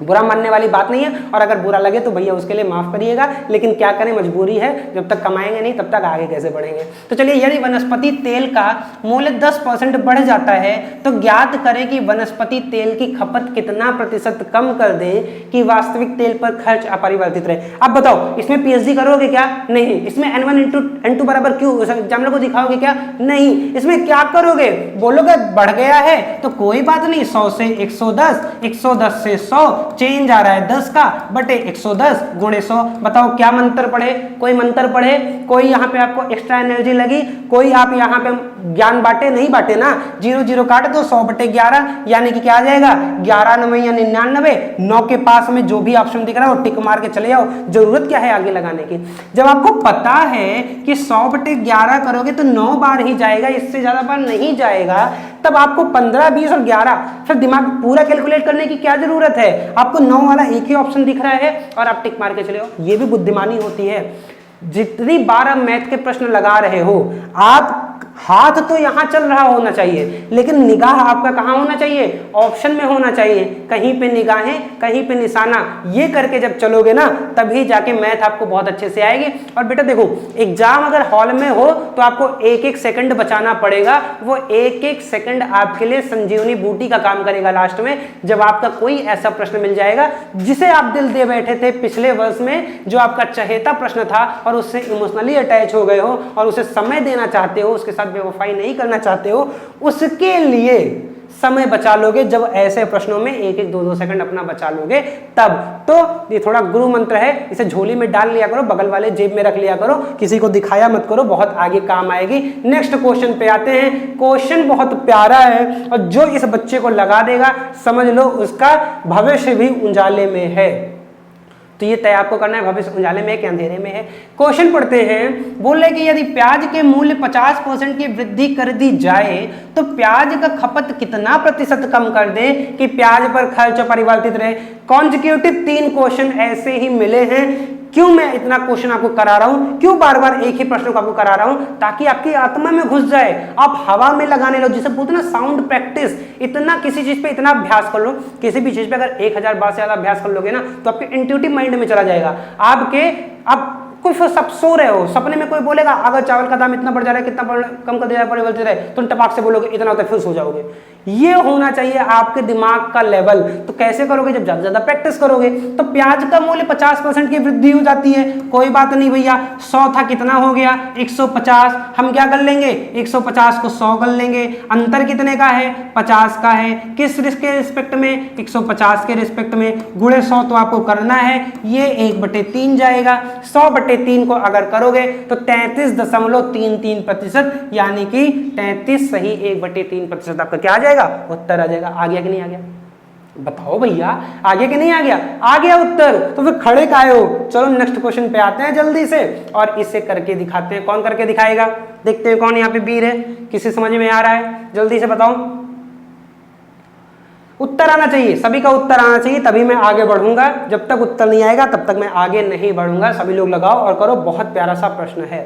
बुरा मानने वाली बात नहीं है। और अगर बुरा लगे तो भैया उसके लिए माफ करिएगा, लेकिन क्या करें, मजबूरी है, जब तक कमाएंगे नहीं तब तक आगे कैसे बढ़ेंगे। तो चलिए, यदि वनस्पति तेल का मूल्य 10% बढ़ जाता है तो ज्ञात करें कि वनस्पति तेल की खपत कितना प्रतिशत कम कर दे कि वास्तविक तेल पर खर्च अपरिवर्तित रहे। अब बताओ, इसमें पीएचडी करोगे क्या? नहीं। इसमें N1 × N2 बराबर क्यू एग्जामिनर को दिखाओगे क्या? नहीं। इसमें क्या करोगे? बोलोगे बढ़ गया है तो कोई बात नहीं, 100 से 110, 110 से 100, चेंज आ रहा है 10 का बटे 110 गुणे 100। बताओ क्या मंत्र पढ़े? कोई मंत्र पढ़े? कोई यहाँ पे आपको एक्स्ट्रा एनर्जी लगी? कोई आप यहाँ पे ज्ञान बांटे? नहीं बांटे ना। 0 0 काट दो, 100 बटे 11, यानी कि क्या आ जाएगा? 11 9 या 99। 9 के पास में जो भी ऑप्शन दिख रहा है वो टिक मार के चले जाओ। जरूरत क्या है आगे लगाने की? जब आपको पता है कि 100 बटे 11 करोगे तो 9 बार ही जाएगा, इससे ज्यादा बार नहीं जाएगा, तब आपको 15, 20 और 11 फिर दिमाग पूरा कैलकुलेट करने की क्या जरूरत है? आपको 9 वाला एक ही ऑप्शन दिख रहा है और आप टिक मार के चले हो। ये भी बुद्धिमानी होती है। जितनी बार आप मैथ के प्रश्न लगा रहे हो, आप हाथ तो यहां चल रहा होना चाहिए, लेकिन निगाह आपका कहां होना चाहिए? ऑप्शन में होना चाहिए। कहीं पे निगाहें, कहीं पे निशाना, ये करके जब चलोगे ना तभी जाके मैथ आपको बहुत अच्छे से आएगी। और बेटा देखो, एग्जाम अगर हॉल में हो तो आपको 1-1 सेकंड बचाना पड़ेगा। वो 1-1 सेकंड आपके लिए संजीवनी बूटी का काम करेगा। लास्ट में जब आपका कोई ऐसा प्रश्न मिल जाएगा जिसे आप दिल दे बैठे थे पिछले वर्ष में, जो आपका चहेता प्रश्न था और उससे इमोशनली अटैच हो गए हो और उसे समय देना चाहते हो, उसके साथ बेवफाई नहीं करना चाहते हो, उसके लिए समय बचा लोगे। जब ऐसे प्रश्नों में 1-1 2-2 सेकंड अपना बचा लोगे तब। तो ये थोड़ा गुरु मंत्र है, इसे झोली में डाल लिया करो, बगल वाले जेब में रख लिया करो, किसी को दिखाया मत करो, बहुत आगे काम आएगी। नेक्स्ट क्वेश्चन पे आते हैं। क्वेश्चन बहुत प्यारा है और जो इस बच्चे को लगा देगा समझ लो उसका भविष्य भी उजाले में है। तो ये तय आपको करना है, भविष्य उजाले में है कि अंधेरे में है। क्वेश्चन पढ़ते हैं। बोल रहे कि यदि प्याज के मूल्य 50% की वृद्धि कर दी जाए तो प्याज का खपत कितना प्रतिशत कम कर दे कि प्याज पर खर्च परिवर्तित रहे। कॉन्जिक्यूटिव 3 क्वेश्चन ऐसे ही मिले हैं। क्यों मैं इतना क्वेश्चन आपको करा रहा हूं, क्यों बार बार एक ही प्रश्न को आपको करा रहा हूं? ताकि आपकी आत्मा में घुस जाए, आप हवा में लगाने लो, जिसे बोलते हैं ना साउंड प्रैक्टिस। इतना किसी चीज पे इतना अभ्यास कर लो, किसी भी चीज पे अगर 1000 बार से ज्यादा अभ्यास कर लोगे ना तो आपके इंट्यूटिव माइंड में चला जाएगा। आप कोई सब सो रहे हो, सपने में कोई बोलेगा अगर चावल का दाम इतना बढ़ जा रहा है, कितना कम कर दिया परिवर्तित है, तुम टपाक से बोलोगे इतना होता है, फिर सो जाओगे। ये होना चाहिए आपके दिमाग का लेवल। तो कैसे करोगे? जब ज्यादा ज्यादा प्रैक्टिस करोगे। तो प्याज का मूल्य 50% की वृद्धि हो जाती है। कोई बात नहीं भैया, 100 था, कितना हो गया? 150। हम क्या कर लेंगे? 150 को 100 कर लेंगे। अंतर कितने का है? 50 का है। किस के रिस्पेक्ट में? 150 के रिस्पेक्ट में। गुणे 100 तो आपको करना है, ये 1/3 जाएगा। 100/3 को अगर करोगे तो 33.33%, यानी कि 33 सही 1/3% आपका क्या आ जाएगा? उत्तर आ जाएगा। आ गया कि नहीं आ गया? बताओ भैया, आगे कि नहीं आ गया? आ गया उत्तर। तो फिर खड़े काहे हो? चलो नेक्स्ट क्वेश्चन पे आते हैं जल्दी से और इसे करके दिखाते हैं। कौन करके दिखाएगा? देखते हैं कौन यहाँ पे वीर है, किसी समझ में आ रहा है? जल्दी से बताओ। उत्तर आना चाहिए, सभी का उत्तर आना चाहिए, तभी मैं आगे बढ़ूंगा। जब तक उत्तर नहीं आएगा तब तक मैं आगे नहीं बढ़ूंगा। सभी लोग लगाओ और करो। बहुत प्यारा सा प्रश्न है।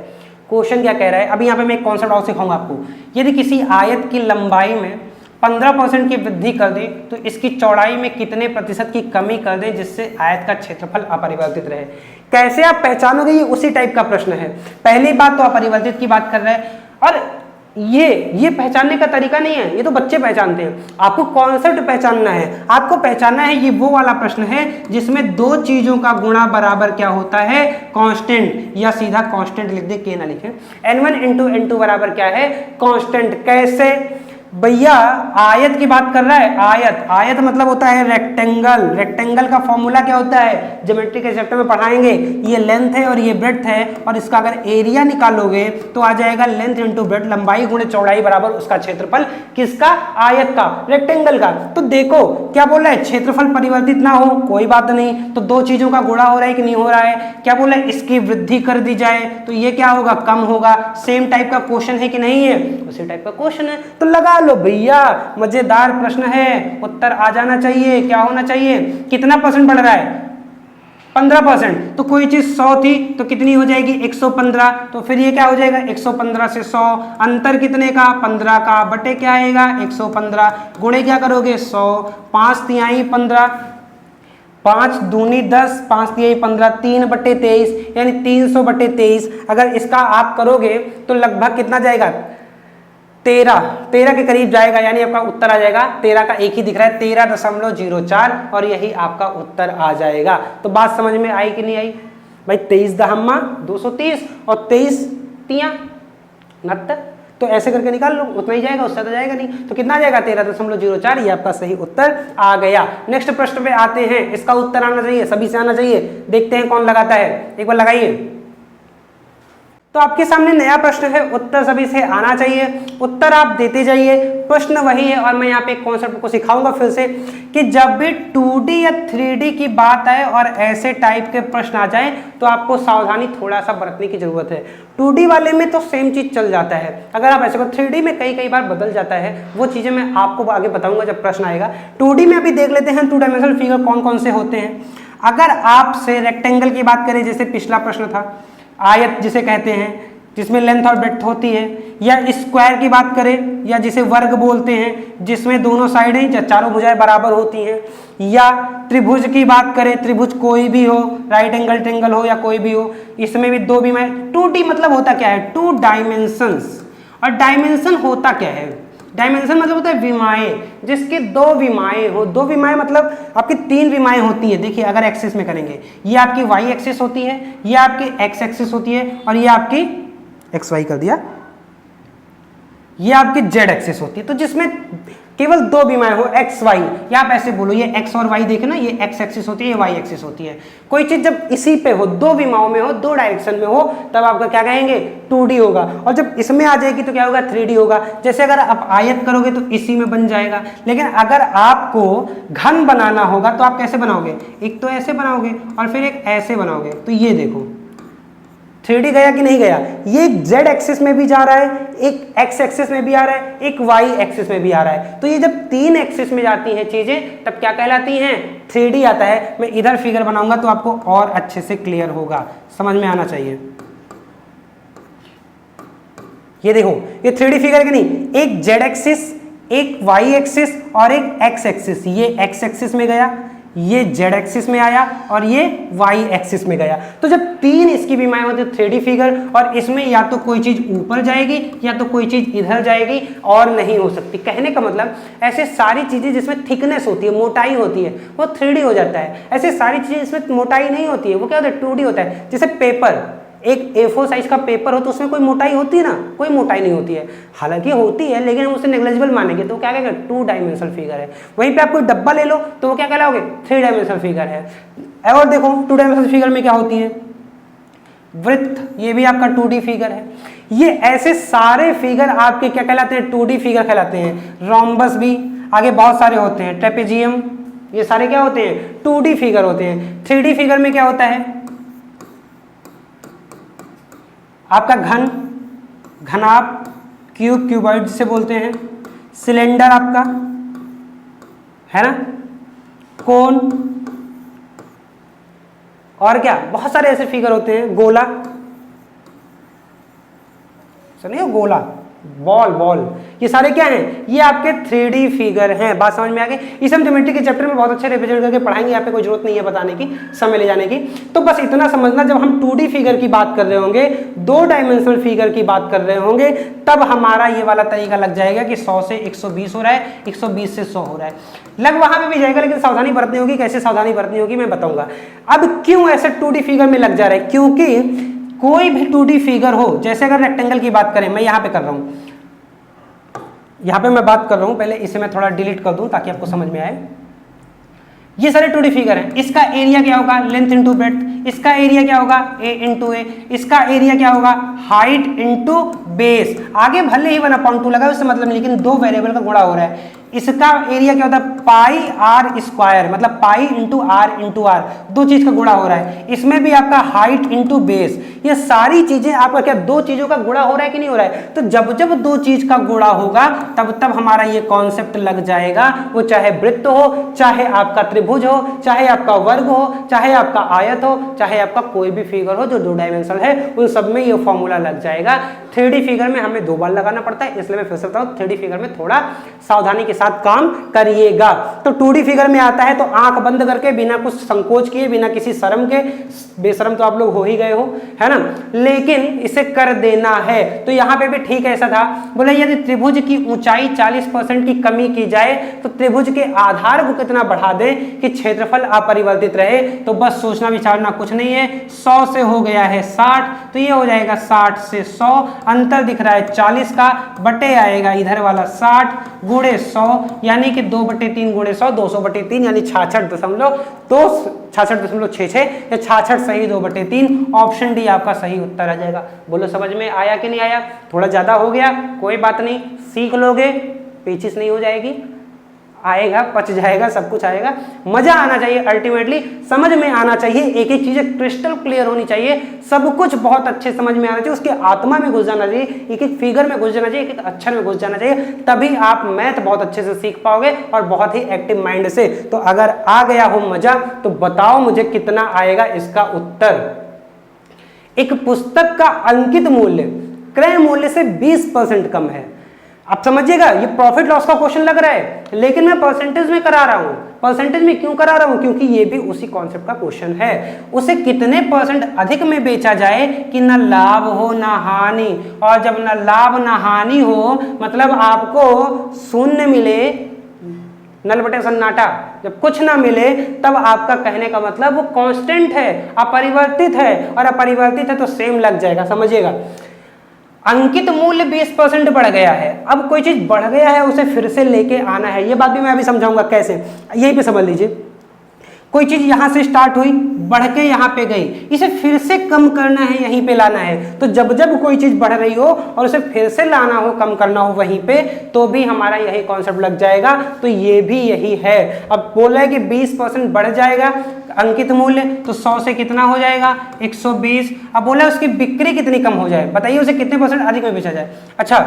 क्वेश्चन क्या कह रहा है? अभी यहाँ पे मैं एक कॉन्सेप्ट और सिखाऊंगा आपको। यदि किसी आयत की लंबाई में 15% की वृद्धि कर दें तो इसकी चौड़ाई में कितने प्रतिशत की कमी कर दें जिससे आयत का क्षेत्रफल अपरिवर्तित रहे। कैसे आप पहचानोगे, ये उसी टाइप का प्रश्न है। पहली बात तो अपरिवर्तित की बात कर रहा है, और ये पहचानने का तरीका नहीं है, ये तो बच्चे पहचानते हैं। आपको कॉन्सेप्ट पहचानना है, आपको पहचानना है। ये वो वाला प्रश्न है जिसमें दो चीजों का गुणा बराबर क्या होता है, कांस्टेंट, या सीधा कांस्टेंट लिख दे, के ना लिखें। n1 इंटू n2 बराबर क्या है, कांस्टेंट। कैसे भैया, आयत की बात कर रहा है। आयत मतलब होता है रेक्टेंगल। रेक्टेंगल का फॉर्मूला क्या होता है, ज्योमेट्री के चैप्टर में पढ़ाएंगे। ये लेंथ है और ये ब्रेड्थ है, और इसका अगर एरिया निकालोगे तो आ जाएगा लेंथ इंटू ब्रेड्थ, लंबाई गुणे चौड़ाई बराबर उसका क्षेत्रफल। किसका, आयत का, रेक्टेंगल का। तो देखो क्या बोल रहा है, क्षेत्रफल परिवर्तित ना हो कोई बात नहीं, तो दो चीजों का गुणा हो रहा है कि नहीं हो रहा है। क्या बोल रहा है, इसकी वृद्धि कर दी जाए तो ये क्या होगा, कम होगा। सेम टाइप का क्वेश्चन है कि नहीं है, उसी टाइप का क्वेश्चन है, तो लगा लो भैया। मजेदार प्रश्न है, उत्तर आ जाना चाहिए। क्या होना चाहिए, कितना परसेंट बढ़ रहा है, 15%। तो कोई चीज 100 थी तो कितनी हो जाएगी, 115। तो फिर ये क्या हो जाएगा, 115 से 100, अंतर कितने का, 15 का, बटे क्या आएगा, 115, गुणे क्या करोगे, 100, 5 तिहाई 15, 5 दूनी 10, 5 तिहाई 15, 3/23, यानी 300/23। अगर इसका आप करोगे तो लगभग कितना जाएगा, 13 के करीब जाएगा, यानी आपका उत्तर आ जाएगा 13 का एक ही दिख रहा है, 13.04, और यही आपका उत्तर आ जाएगा। तो बात समझ में आई कि नहीं आई भाई। 23 दहम्मा 230 और 23 तिया 69, तो ऐसे करके निकाल लो, उतना ही जाएगा, उससे तो जाएगा नहीं। तो कितना जाएगा, 13.04, ये आपका सही उत्तर आ गया। नेक्स्ट प्रश्न पे आते हैं, इसका उत्तर आना चाहिए, सभी से आना चाहिए। देखते हैं कौन लगाता है, एक बार लगाइए। तो आपके सामने नया प्रश्न है, उत्तर सभी से आना चाहिए, उत्तर आप देते जाइए। प्रश्न वही है, और मैं यहाँ पे एक कॉन्सेप्ट को सिखाऊंगा फिर से, कि जब भी 2D या 3D की बात आए और ऐसे टाइप के प्रश्न आ जाए तो आपको सावधानी थोड़ा सा बरतने की जरूरत है। 2D वाले में तो सेम चीज चल जाता है, अगर आप ऐसे को 3D में कई बार बदल जाता है, वो चीजें मैं आपको आगे बताऊंगा जब प्रश्न आएगा। 2D में अभी देख लेते हैं 2 डायमेंशनल फिगर कौन कौन से होते हैं। अगर आपसे रेक्टेंगल की बात करें, जैसे पिछला प्रश्न था, आयत जिसे कहते हैं, जिसमें लेंथ और ब्रेड्थ होती है, या स्क्वायर की बात करें, या जिसे वर्ग बोलते हैं, जिसमें दोनों साइडें या चारों भुजाएं बराबर होती हैं, या त्रिभुज की बात करें, त्रिभुज कोई भी हो, राइट एंगल ट्रायंगल हो या कोई भी हो, इसमें भी दो विमाएं। 2D मतलब होता क्या है, 2 डायमेंशंस। और डायमेंशन होता क्या है, डायमेंशन मतलब होता है विमाएं, जिसके 2 विमाएं हो। 2 विमाएं मतलब आपकी 3 विमाएं होती है। देखिए अगर एक्सिस में करेंगे, ये आपकी वाई एक्सिस होती है, ये आपकी एक्स एक्सिस होती है, और ये आपकी एक्स वाई कर दिया, ये आपकी जेड एक्सिस होती है। तो जिसमें केवल 2 विमाएं हो, एक्स वाई, या आप ऐसे बोलो ये एक्स और वाई, देखे ना, ये एक्स एक्सिस होती है, ये वाई एक्सिस होती है। कोई चीज जब इसी पे हो, 2 विमाओं में हो, 2 डायरेक्शन में हो, तब आपका क्या कहेंगे, 2D होगा। और जब इसमें आ जाएगी तो क्या होगा, 3D होगा। जैसे अगर आप आयत करोगे तो इसी में बन जाएगा, लेकिन अगर आपको घन बनाना होगा तो आप कैसे बनाओगे, एक तो ऐसे बनाओगे और फिर एक ऐसे बनाओगे। तो ये देखो 3D गया कि नहीं गया, ये एक जेड एक्सिस में भी जा रहा है, एक एक्स एक्सिस में भी आ रहा है, एक वाई एक्सिस में भी आ रहा है। तो ये जब 3 एक्सिस में जाती हैं चीजें तब क्या कहलाती हैं, 3D आता है। मैं इधर फिगर बनाऊंगा तो आपको और अच्छे से क्लियर होगा, समझ में आना चाहिए। ये देखो ये 3D फिगर कि नहीं, एक जेड एक्सिस, एक वाई एक्सिस और एक एक्स एक्सिस। ये एक्स एक्सिस में गया, ये जेड एक्सिस में आया, और ये वाई एक्सिस में गया। तो जब 3 इसकी विमाएं होती है 3D फिगर, और इसमें या तो कोई चीज ऊपर जाएगी या तो कोई चीज इधर जाएगी, और नहीं हो सकती। कहने का मतलब ऐसे सारी चीजें जिसमें थिकनेस होती है, मोटाई होती है, वो 3D हो जाता है। ऐसे सारी चीजें जिसमें मोटाई नहीं होती है वो क्या होता है, 2D होता है। जैसे पेपर, एक A4 साइज का पेपर हो तो उसमें कोई मोटाई होती है ना, कोई मोटाई नहीं होती है, हालांकि होती है लेकिन हम उसे नेग्लिजिबल मानेंगे तो क्या कहेंगे, 2 डायमेंशनल फिगर है। वहीं पे आप कोई डब्बा ले लो तो वो क्या कहलाओगे, 3 डायमेंशनल फिगर है। और देखो 2 डायमेंशनल फिगर में क्या होती है, वृत्त, ये भी आपका 2D फिगर है। ये ऐसे सारे फिगर आपके क्या कहलाते हैं, 2D फिगर कहलाते हैं। रोम्बस भी आगे बहुत सारे होते हैं, ट्रेपेजियम, ये सारे क्या होते हैं, 2D फिगर होते हैं। 3D फिगर में क्या होता है, आपका घन, घनाभ, क्यूब, क्यूबॉइड जिसे बोलते हैं, सिलेंडर आपका है ना, कोन, और क्या बहुत सारे ऐसे फिगर होते हैं, गोला, सुनिए गोला, बॉल बॉल, ये सारे क्या हैं, ये आपके 3D फिगर हैं। बात समझ में आ गई। इसे हम ज्योमेट्री के चैप्टर में बहुत अच्छे रिप्रेजेंट करके पढ़ाएंगे, यहाँ पे कोई जरूरत नहीं है बताने की, समय ले जाने की। तो बस इतना समझना, जब हम 2D फिगर की बात कर रहे होंगे, 2 डायमेंशनल फिगर की बात कर रहे होंगे, तब हमारा ये वाला तरीका लग जाएगा कि 100 से 120 हो रहा है, 120 से 100 हो रहा है, लग वहां पे भी जाएगा, लेकिन सावधानी बरतनी होगी। कैसे सावधानी बरतनी होगी मैं बताऊंगा। अब क्यों ऐसे 2D फिगर में लग जा रहा है, क्योंकि कोई भी 2D फिगर हो, जैसे अगर रेक्टेंगल की बात करें, मैं यहां पे कर रहा हूं, यहां पे मैं बात कर रहा हूं, पहले इसे मैं थोड़ा डिलीट कर दूं ताकि आपको समझ में आए। ये सारे 2D फिगर हैं, इसका एरिया क्या होगा, लेंथ इंटू ब्रेड्थ, इसका एरिया क्या होगा, a इंटू ए, इसका एरिया क्या होगा, हाइट इंटू बेस। आगे भले ही 1/2 लगा, उससे मतलब नहीं, लेकिन 2 वेरिएबल का गुणा हो रहा है। इसका एरिया क्या होता है, पाई आर स्क्वायर, मतलब पाई इंटू आर, 2 चीज का गुणा हो रहा है। इसमें भी आपका हाइट इंटू बेस, ये सारी चीजें आपका क्या, 2 चीजों का गुणा हो रहा है कि नहीं हो रहा है। तो जब जब 2 चीज का गुणा होगा, तब तब हमारा ये कॉन्सेप्ट लग जाएगा। वो चाहे वृत्त हो, चाहे आपका त्रिभुज हो, चाहे आपका वर्ग हो, चाहे आपका आयत हो, चाहे आपका कोई भी फिगर हो जो 2 डायमेंशनल है, उन सब में ये फॉर्मूला लग जाएगा। 3D फिगर में हमें 2 बार लगाना पड़ता है, इसलिए मैं फिर से बताऊं, 3D फिगर में थोड़ा सावधानी के साथ काम करिएगा। तो 2D फिगर में आता है तो आंख बंद करके, बिना कुछ संकोच किए, बिना किसी शर्म के, बेशरम तो आप लोग हो ही गए हो, है ना, लेकिन इसे कर देना है। तो यहाँ पे भी ठीक ऐसा था, बोले यदि त्रिभुज की ऊंचाई 40% की कमी की जाए तो त्रिभुज के आधार को कितना बढ़ा दें कि क्षेत्रफल अपरिवर्तित रहे। तो बस सोचना विचारना कुछ नहीं है, 100 से हो गया है 60, तो ये हो जाएगा 60 से 100, अंतर दिख रहा है 40 का, बटे आएगा इधर वाला 60 गुणे 100, यानी कि 2/3 गुणे 100, 200/3, यानी 66.66 या 66 सही 2/3। ऑप्शन डी आपका सही उत्तर आ जाएगा। बोलो समझ में आया कि नहीं आया, थोड़ा ज्यादा हो गया, कोई बात नहीं, सीख लोगे, पेचिश नहीं हो जाएगी, आएगा, पच जाएगा, सब कुछ आएगा। मजा आना चाहिए, अल्टीमेटली समझ में आना चाहिए, एक एक चीजें क्रिस्टल क्लियर होनी चाहिए, सब कुछ बहुत अच्छे समझ में आना चाहिए, उसके आत्मा में घुस जाना चाहिए, एक एक फिगर में घुस जाना चाहिए, एक एक अक्षर में घुस जाना चाहिए, तभी आप मैथ बहुत अच्छे से सीख पाओगे और बहुत ही एक्टिव माइंड से। तो अगर आ गया हो मजा तो बताओ मुझे कितना आएगा इसका उत्तर। एक पुस्तक का अंकित मूल्य क्रय मूल्य से 20% कम है। आप समझिएगा, ये प्रॉफिट लॉस का क्वेश्चन लग रहा है, लेकिन मैं परसेंटेज में करा रहा हूं। परसेंटेज में क्यों करा रहा हूं, क्योंकि ये भी उसी कॉन्सेप्ट का क्वेश्चन है। उसे कितने % अधिक में बेचा जाए कि ना लाभ हो ना हानि, और जब ना लाभ ना हानि हो, मतलब आपको शून्य मिले, नल बटे सन्नाटा, जब कुछ ना मिले, तब आपका कहने का मतलब वो कांस्टेंट है, अपरिवर्तित है, और अपरिवर्तित है तो सेम लग जाएगा। समझिएगा, अंकित मूल्य 20% बढ़ गया है। अब कोई चीज बढ़ गया है, उसे फिर से लेके आना है, ये बात भी मैं अभी समझाऊंगा कैसे। यहीं पे समझ लीजिए, कोई चीज यहां से स्टार्ट हुई, बढ़ के यहां पे गई, इसे फिर से कम करना है, यहीं पे लाना है। तो जब जब कोई चीज बढ़ रही हो और उसे फिर से लाना हो, कम करना हो वहीं पे, तो भी हमारा यही कॉन्सेप्ट लग जाएगा। तो ये भी यही है। अब बोला है कि 20% बढ़ जाएगा अंकित मूल्य, तो 100 से कितना हो जाएगा, 120। अब बोला उसकी बिक्री कितनी कम हो जाए, बताइए उसे कितने % अधिक में बेचा जाए। अच्छा,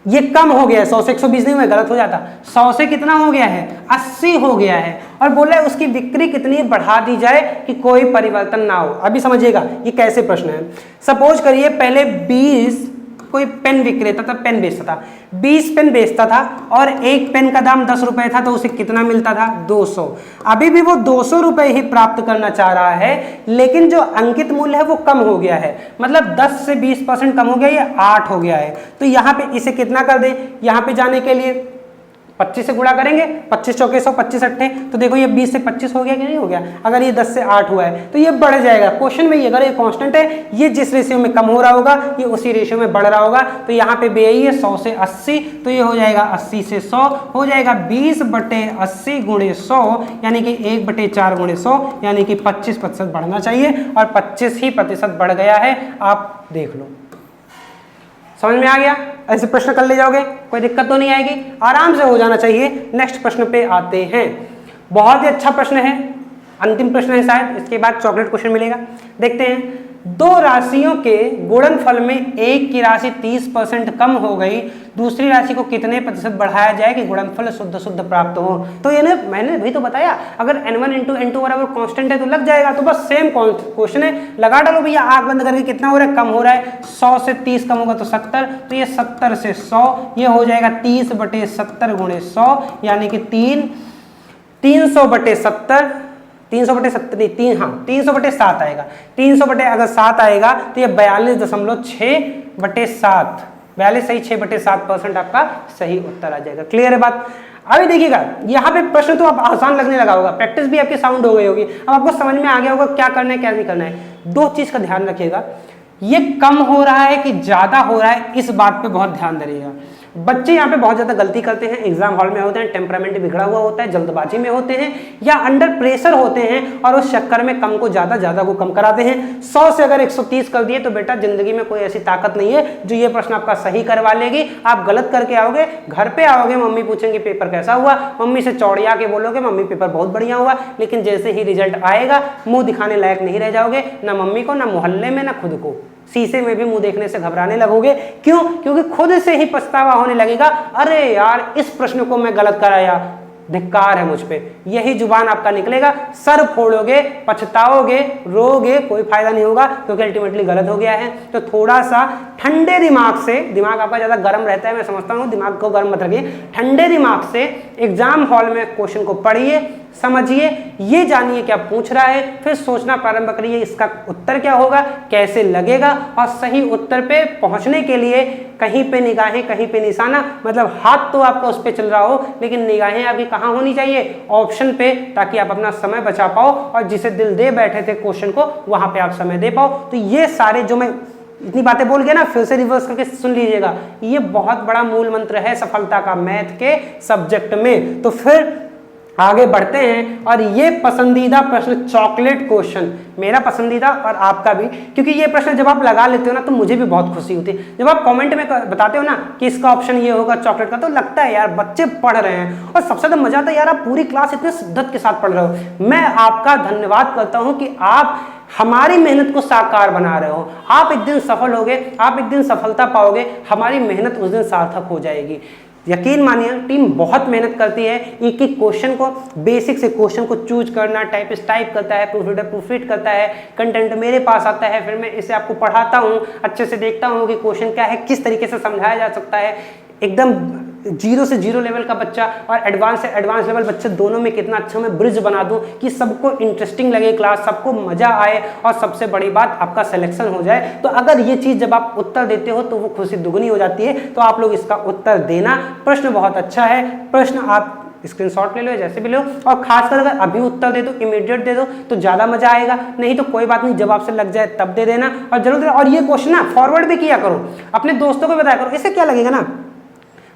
ये कम हो गया है, 100 से 120 नहीं, मैं गलत हो जाता, 100 से कितना हो गया है, 80 हो गया है, और बोला है उसकी बिक्री कितनी बढ़ा दी जाए कि कोई परिवर्तन ना हो। अभी समझिएगा ये कैसे प्रश्न है। सपोज करिए पहले 20 कोई पेन विक्रेता था, पेन बेचता था, 20 पेन बेचता था और एक पेन का दाम 10 रुपए था, तो उसे कितना मिलता था, 200। अभी भी वो 200 रुपए ही प्राप्त करना चाह रहा है, लेकिन जो अंकित मूल्य है वो कम हो गया है, मतलब 10 से 20% कम हो गया, ये 8 हो गया है। तो यहाँ पे इसे कितना कर दें, यहाँ पे जाने के लिए 25 से गुणा करेंगे, 25 चौके 100, 25 अट्ठे, तो देखो ये 20 से 25 हो गया कि नहीं हो गया। अगर ये 10 से 8 हुआ है तो ये बढ़ जाएगा। क्वेश्चन में अगर ये कांस्टेंट है, ये जिस रेशियो में कम हो रहा होगा ये उसी रेशियो में बढ़ रहा होगा। तो यहाँ पे बे है 100 से 80, तो ये हो जाएगा 80 से 100, हो जाएगा 20/80 गुणे 100, यानी कि 1/4 गुणे 100, यानी कि 25% बढ़ना चाहिए, और 25% बढ़ गया है। आप देख लो, समझ में आ गया। ऐसे प्रश्न कर ले जाओगे, कोई दिक्कत तो नहीं आएगी, आराम से हो जाना चाहिए। नेक्स्ट प्रश्न पे आते हैं। बहुत ही अच्छा प्रश्न है, अंतिम प्रश्न है शायद, इसके बाद चॉकलेट क्वेश्चन मिलेगा। देखते हैं, दो राशियों के गुणनफल में एक की राशि 30% कम हो गई, दूसरी राशि को कितने प्रतिशत बढ़ाया जाए कि गुणनफल शुद्ध शुद्ध प्राप्त हो। तो ये मैंने भी तो बताया, अगर n1 इंटू n2 बराबर कॉन्स्टेंट है तो लग जाएगा। तो बस सेम क्वेश्चन है, लगा डालो भैया, आंख बंद करके कितना हो रहा है, कम हो रहा है। 100 से 30 कम होगा तो 70, तो ये 70 से 100, ये हो जाएगा 30/70 गुणे 100, यानी कि 300/70, 300/70 नहीं, 300/7 आएगा। 300/7 आएगा तो ये 42.6/7, 42.6/7% आपका सही उत्तर आ जाएगा। क्लियर है बात। अभी देखिएगा यहाँ पे प्रश्न तो अब आसान लगने लगा होगा, प्रैक्टिस भी आपकी साउंड हो गई होगी, अब आपको समझ में आ गया होगा क्या करना है क्या नहीं करना है। दो चीज का ध्यान रखिएगा, ये कम हो रहा है कि ज्यादा हो रहा है, इस बात पे बहुत ध्यान दीजिएगा। बच्चे यहाँ पे बहुत ज्यादा गलती करते हैं, एग्जाम हॉल में होते हैं, टेम्परामेंट बिगड़ा हुआ होता है, जल्दबाजी में होते हैं या अंडर प्रेशर होते हैं और उस चक्कर में कम को ज्यादा, ज्यादा को कम कराते हैं। 100 से अगर 130 कर दिए तो बेटा जिंदगी में कोई ऐसी ताकत नहीं है जो ये प्रश्न आपका सही करवा लेगी। आप गलत करके आओगे, घर पे आओगे, मम्मी पूछेंगे पेपर कैसा हुआ, मम्मी से चौड़िया के बोलोगे मम्मी पेपर बहुत बढ़िया हुआ, लेकिन जैसे ही रिजल्ट आएगा मुंह दिखाने लायक नहीं रह जाओगे, ना मम्मी को, ना मोहल्ले में, ना खुद को। शीशे में भी मुंह देखने से घबराने लगोगे। क्यों? क्योंकि खुद से ही पछतावा होने लगेगा, अरे यार इस प्रश्न को मैं गलत कराया, धिक्कार है मुझ पे। यही जुबान आपका निकलेगा, सर फोड़ोगे, पछताओगे, रोगे, कोई फायदा नहीं होगा क्योंकि अल्टीमेटली गलत हो गया है। तो थोड़ा सा ठंडे दिमाग से, दिमाग आपका ज्यादा गर्म रहता है मैं समझता हूँ, दिमाग को गर्म मत रखिए, ठंडे दिमाग से एग्जाम हॉल में क्वेश्चन को पढ़िए, समझिए, ये जानिए क्या पूछ रहा है, फिर सोचना प्रारंभ करिए इसका उत्तर क्या होगा, कैसे लगेगा, और सही उत्तर पे पहुंचने के लिए कहीं पे निगाहें कहीं पे निशाना, मतलब हाथ तो आपका उस पे चल रहा हो लेकिन निगाहें आपकी कहाँ होनी चाहिए, ऑप्शन पे, ताकि आप अपना समय बचा पाओ और जिसे दिल दे बैठे थे क्वेश्चन को वहां पे आप समय दे पाओ। तो ये सारे जो मैं इतनी बातें बोल गया ना, फिर से रिवर्स करके सुन लीजिएगा, ये बहुत बड़ा मूल मंत्र है सफलता का मैथ के सब्जेक्ट में। तो फिर आगे बढ़ते हैं, और ये पसंदीदा प्रश्न चॉकलेट क्वेश्चन, मेरा पसंदीदा और आपका भी, क्योंकि ये प्रश्न जब आप लगा लेते हो ना तो मुझे भी बहुत खुशी होती है। जब आप कमेंट में बताते हो ना कि इसका ऑप्शन ये होगा चॉकलेट का, तो लगता है यार बच्चे पढ़ रहे हैं, और सबसे ज्यादा मजा आता है यार आप पूरी क्लास इतने शिद्दत के साथ पढ़ रहे हो। मैं आपका धन्यवाद करता हूं कि आप हमारी मेहनत को साकार बना रहे हो। आप एक दिन सफल होगे, आप एक दिन सफलता पाओगे, हमारी मेहनत उस दिन सार्थक हो जाएगी। यकीन मानिए टीम बहुत मेहनत करती है, एक एक क्वेश्चन को, बेसिक से क्वेश्चन को चूज करना, टाइपिस्ट टाइप करता है, प्रूफरीडर प्रूफरीड करता है, कंटेंट मेरे पास आता है, फिर मैं इसे आपको पढ़ाता हूँ, अच्छे से देखता हूँ कि क्वेश्चन क्या है, किस तरीके से समझाया जा सकता है। एकदम 0 से 0 लेवल का बच्चा और एडवांस से एडवांस लेवल बच्चे दोनों में कितना अच्छा मैं ब्रिज बना दूं कि सबको इंटरेस्टिंग लगे क्लास, सबको मजा आए, और सबसे बड़ी बात आपका सिलेक्शन हो जाए। तो अगर ये चीज जब आप उत्तर देते हो तो वो खुशी दुगनी हो जाती है। तो आप लोग इसका उत्तर देना। प्रश्न बहुत अच्छा है, प्रश्न आप स्क्रीनशॉट ले लो, जैसे भी लो, और खासकर अगर अभी उत्तर दे दो, इमीडिएट दे दो तो ज्यादा मजा आएगा, नहीं तो कोई बात नहीं, जब आपसे लग जाए तब दे देना। और जरूर, और ये क्वेश्चन ना फॉरवर्ड भी किया करो, अपने दोस्तों को बताया करो। इससे क्या लगेगा ना,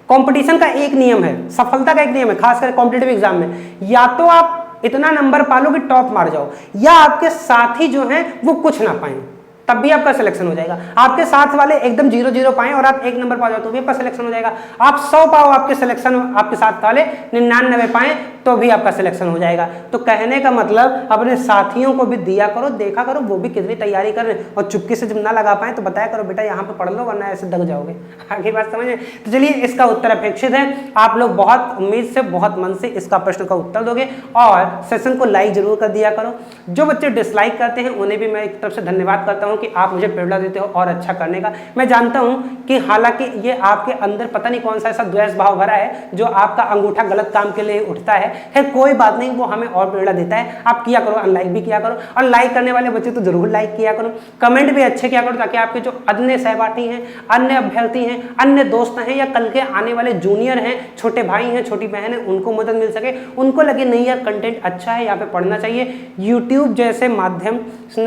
कंपटीशन का एक नियम है, सफलता का एक नियम है, खासकर कॉम्पिटिटिव एग्जाम में, या तो आप इतना नंबर पा लो कि टॉप मार जाओ, या आपके साथी जो हैं वो कुछ ना पाए, तब भी आपका सिलेक्शन हो जाएगा। आपके साथ वाले एकदम 0-0 पाए और आप 1 नंबर पा जाओ तो भी आपका सिलेक्शन हो जाएगा। आप 100 पाओ, आपके सिलेक्शन, आपके साथ वाले 99 पाए तो भी आपका सिलेक्शन हो जाएगा। तो कहने का मतलब अपने साथियों को भी दिया करो, देखा करो वो भी कितनी तैयारी कर रहे हैं, और चुपके से जब ना लगा पाए तो बताया करो बेटा यहाँ पे पढ़ लो वरना ऐसे दग जाओगे। आगे बात समझे? तो चलिए, इसका उत्तर अपेक्षित है, आप लोग बहुत उम्मीद से, बहुत मन से इसका प्रश्न का उत्तर दोगे, और सेशन को लाइक जरूर कर दिया करो। जो बच्चे डिसलाइक करते हैं उन्हें भी मैं एक तरफ से धन्यवाद करता हूँ कि आप मुझे प्रेरणा देते हो और अच्छा करने का। मैं जानता हूँ कि हालांकि ये आपके अंदर पता नहीं कौन सा ऐसा द्वेष भाव भरा है जो आपका अंगूठा गलत काम के लिए उठता है, कोई बात नहीं, वो हमें और प्रेरणा देता है। आप किया करो, अनलाइक भी किया करो, और लाइक करने वाले बच्चे तो जरूर लाइक किया करो, कमेंट भी अच्छे किया करो, ताकि आपके जो अन्य सहपाठी हैं, अन्य अभ्यर्थी हैं, अन्य दोस्त हैं, या कल के आने वाले जूनियर हैं, छोटे भाई हैं, छोटी बहन है, उनको मदद मिल सके, उनको लगे नहीं यार कंटेंट अच्छा है, यहाँ पे पढ़ना चाहिए। यूट्यूब जैसे माध्यम,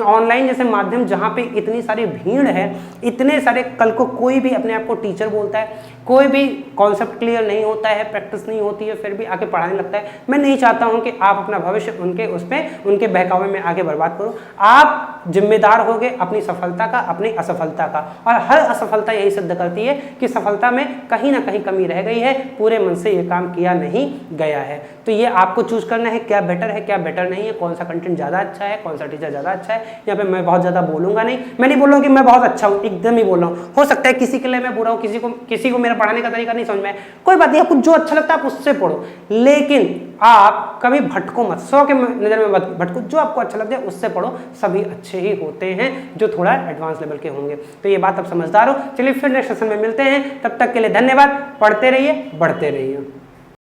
ऑनलाइन जैसे माध्यम जहाँ पे इतनी सारी भीड़ है, इतने सारे, कल को कोई भी अपने आप को टीचर बोलता है, कोई भी कॉन्सेप्ट क्लियर नहीं होता है, प्रैक्टिस नहीं होती है, फिर भी आके पढ़ाने लगता है। मैं नहीं चाहता हूं कि आप अपना भविष्य उनके उनके बहकावे में आगे बर्बाद करो। आप जिम्मेदार होगे अपनी सफलता का, अपनी असफलता का, और हर असफलता यही सिद्ध करती है कि सफलता में कहीं ना कहीं कमी रह गई है, पूरे मन से ये काम किया नहीं गया है। तो ये आपको चूज करना है क्या बेटर है, क्या बेटर नहीं है, कौन सा कंटेंट ज्यादा अच्छा है, कौन सा टीचर ज्यादा अच्छा है। यहाँ पे मैं बहुत ज्यादा बोलूंगा नहीं, नहीं, मैं नहीं बोल रहा हूँ कि मैं बहुत अच्छा हूँ, एकदम ही बोल रहा हूँ। हो सकता है किसी के लिए मैं बुरा हूँ, किसी को मेरा पढ़ाने का तरीका नहीं समझ में आए, कोई बात नहीं, आपको जो अच्छा लगता है आप उससे पढ़ो, लेकिन आप कभी भटको मत, 100 के नज़र में मत भटको, जो आपको अच्छा लगता है उससे पढ़ो, सभी अच्छे ही होते हैं जो थोड़ा एडवांस लेवल के होंगे। तो ये बात आप समझदार हो। चलिए फिर नेक्स्ट सेशन में मिलते हैं, तब तक के लिए धन्यवाद, पढ़ते रहिए, बढ़ते रहिए।